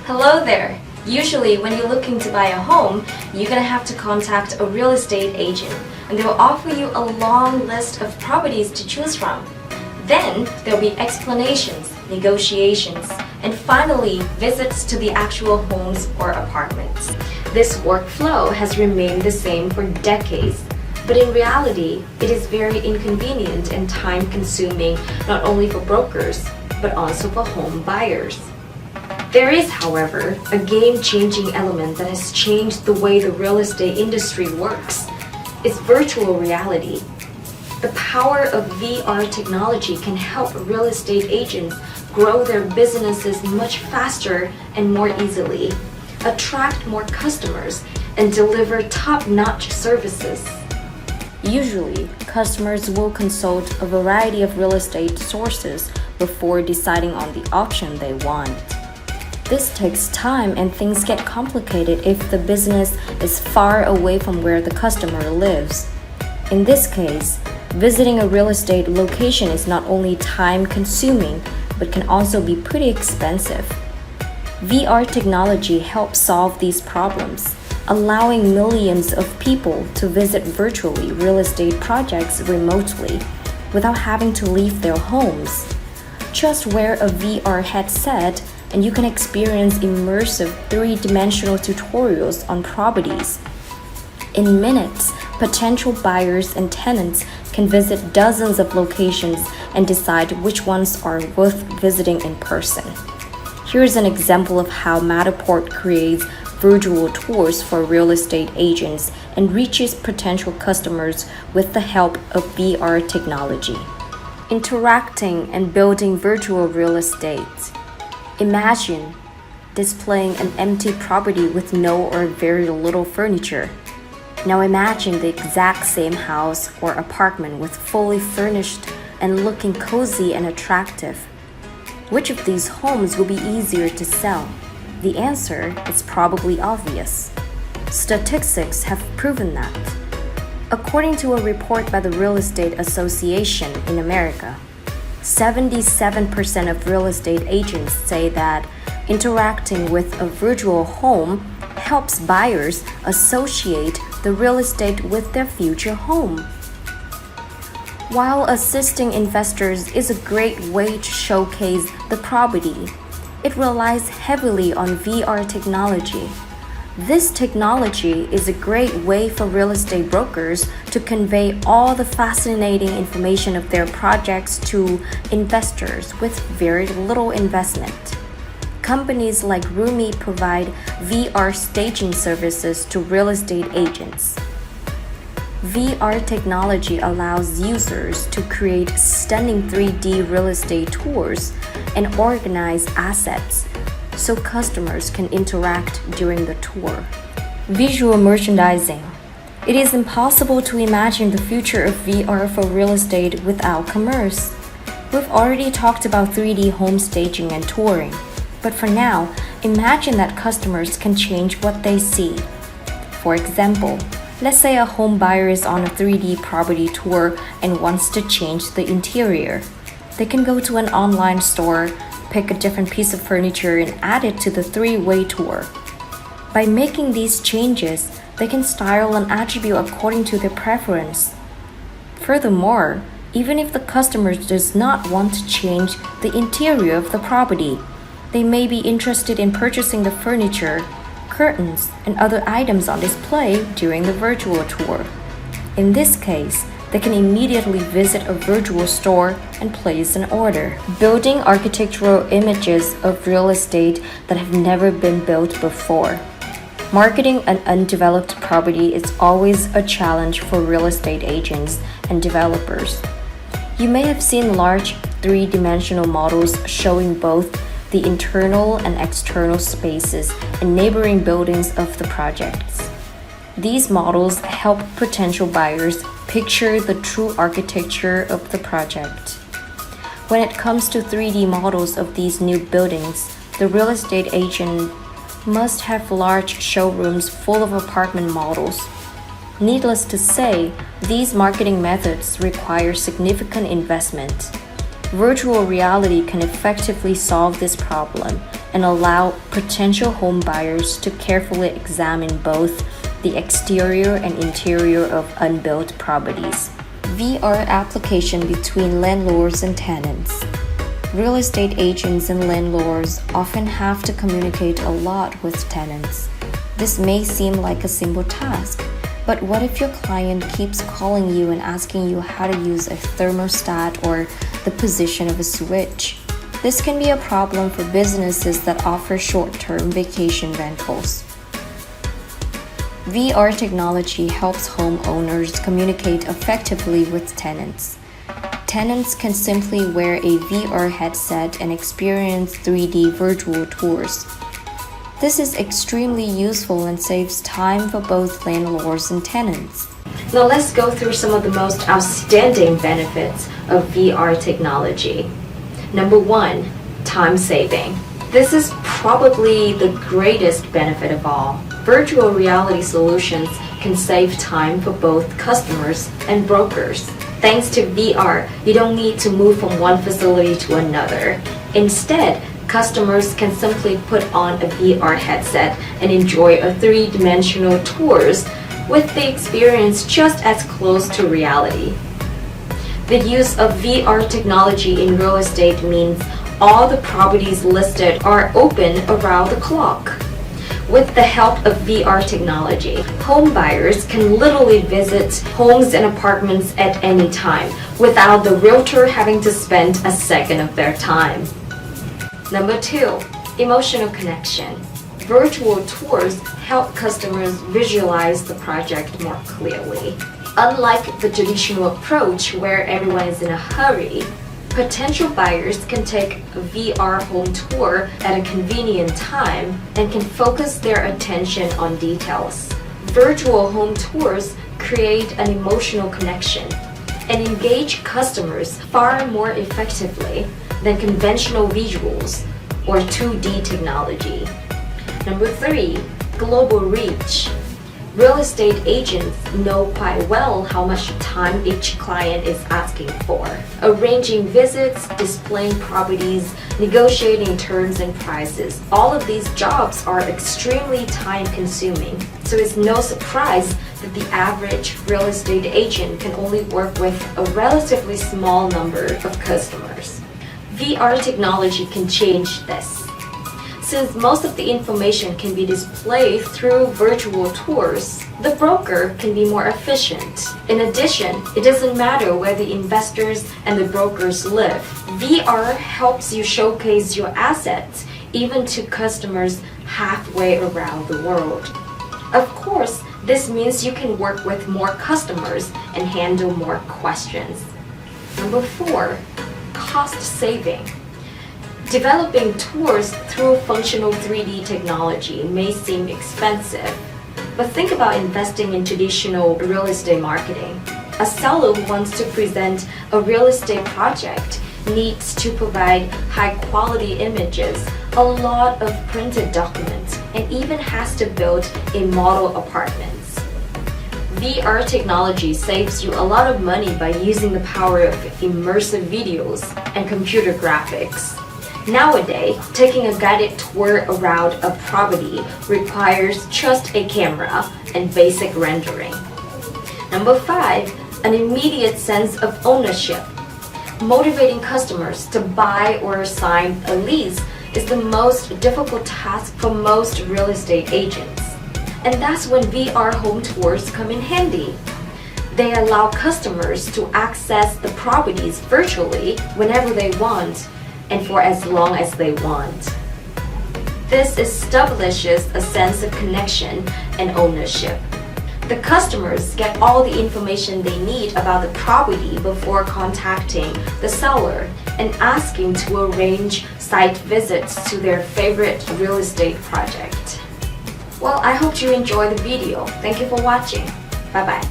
Hello there! Usually when you're looking to buy a home, you're gonna have to contact a real estate agent and they'll offer you a long list of properties to choose from. Then there'll be explanations, negotiations, and finally visits to the actual homes or apartments. This workflow has remained the same for decades, but in reality, it is very inconvenient and time-consuming not only for brokers, but also for home buyers. There is, however, a game-changing element that has changed the way the real estate industry works. It's virtual reality. The power of VR technology can help real estate agents grow their businesses much faster and more easily, attract more customers, and deliver top-notch services. Usually, customers will consult a variety of real estate sources before deciding on the option they want. This takes time and things get complicated if the business is far away from where the customer lives. In this case, visiting a real estate location is not only time-consuming, but can also be pretty expensive. VR technology helps solve these problems, allowing millions of people to visit virtually real estate projects remotely without having to leave their homes. Just wear a VR headset and you can experience immersive three-dimensional tutorials on properties. In minutes, potential buyers and tenants can visit dozens of locations and decide which ones are worth visiting in person. Here's an example of how Matterport creates virtual tours for real estate agents and reaches potential customers with the help of VR technology. Interacting and building virtual real estate. Imagine displaying an empty property with no or very little furniture. Now imagine the exact same house or apartment with fully furnished and looking cozy and attractive. Which of these homes will be easier to sell? The answer is probably obvious. Statistics have proven that. According to a report by the Real Estate Association in America, 77% of real estate agents say that interacting with a virtual home helps buyers associate the real estate with their future home. While assisting investors is a great way to showcase the property, it relies heavily on VR technology. This technology is a great way for real estate brokers to convey all the fascinating information of their projects to investors with very little investment. Companies like Roomy provide VR staging services to real estate agents. VR technology allows users to create stunning 3D real estate tours and organize assets so customers can interact during the tour. Visual merchandising. It is impossible to imagine the future of VR for real estate without commerce. We've already talked about 3D home staging and touring, but for now, imagine that customers can change what they see. For example, let's say a home buyer is on a 3D property tour and wants to change the interior. They can go to an online store, pick a different piece of furniture and add it to the three-way tour. By making these changes, they can style an attribute according to their preference. Furthermore, even if the customer does not want to change the interior of the property, they may be interested in purchasing the furniture, curtains, and other items on display during the virtual tour. In this case, they can immediately visit a virtual store and place an order. Building architectural images of real estate that have never been built before. Marketing an undeveloped property is always a challenge for real estate agents and developers. You may have seen large three-dimensional models showing both the internal and external spaces and neighboring buildings of the projects. These models help potential buyers picture the true architecture of the project. When it comes to 3D models of these new buildings, the real estate agent must have large showrooms full of apartment models. Needless to say, these marketing methods require significant investment. Virtual reality can effectively solve this problem and allow potential home buyers to carefully examine both the exterior and interior of unbuilt properties. VR application between landlords and tenants. Real estate agents and landlords often have to communicate a lot with tenants. This may seem like a simple task, but what if your client keeps calling you and asking you how to use a thermostat or the position of a switch? This can be a problem for businesses that offer short-term vacation rentals. VR technology helps homeowners communicate effectively with tenants. Tenants can simply wear a VR headset and experience 3D virtual tours. This is extremely useful and saves time for both landlords and tenants. Now let's go through some of the most outstanding benefits of VR technology. Number 1, time saving. This is probably the greatest benefit of all. Virtual reality solutions can save time for both customers and brokers. Thanks to VR, you don't need to move from one facility to another. Instead, customers can simply put on a VR headset and enjoy a three-dimensional tours with the experience just as close to reality. The use of VR technology in real estate means all the properties listed are open around the clock. With the help of VR technology, home buyers can literally visit homes and apartments at any time without the realtor having to spend a second of their time. Number 2, emotional connection. Virtual tours help customers visualize the project more clearly. Unlike the traditional approach where everyone is in a hurry, potential buyers can take a VR home tour at a convenient time and can focus their attention on details. Virtual home tours create an emotional connection and engage customers far more effectively than conventional visuals or 2D technology. Number 3, global reach. Real estate agents know quite well how much time each client is asking for. Arranging visits, displaying properties, negotiating terms and prices. All of these jobs are extremely time-consuming, so it's no surprise that the average real estate agent can only work with a relatively small number of customers. VR technology can change this. Since most of the information can be displayed through virtual tours, the broker can be more efficient. In addition, it doesn't matter where the investors and the brokers live. VR helps you showcase your assets even to customers halfway around the world. Of course, this means you can work with more customers and handle more questions. Number 4, cost saving. Developing tours through functional 3D technology may seem expensive, but think about investing in traditional real estate marketing. A seller who wants to present a real estate project needs to provide high-quality images, a lot of printed documents, and even has to build a model apartments. VR technology saves you a lot of money by using the power of immersive videos and computer graphics. Nowadays, taking a guided tour around a property requires just a camera and basic rendering. Number 5, an immediate sense of ownership. Motivating customers to buy or sign a lease is the most difficult task for most real estate agents. And that's when VR home tours come in handy. They allow customers to access the properties virtually whenever they want and for as long as they want. This establishes a sense of connection and ownership. The customers get all the information they need about the property before contacting the seller and asking to arrange site visits to their favorite real estate project. Well, I hope you enjoyed the video. Thank you for watching. Bye-bye.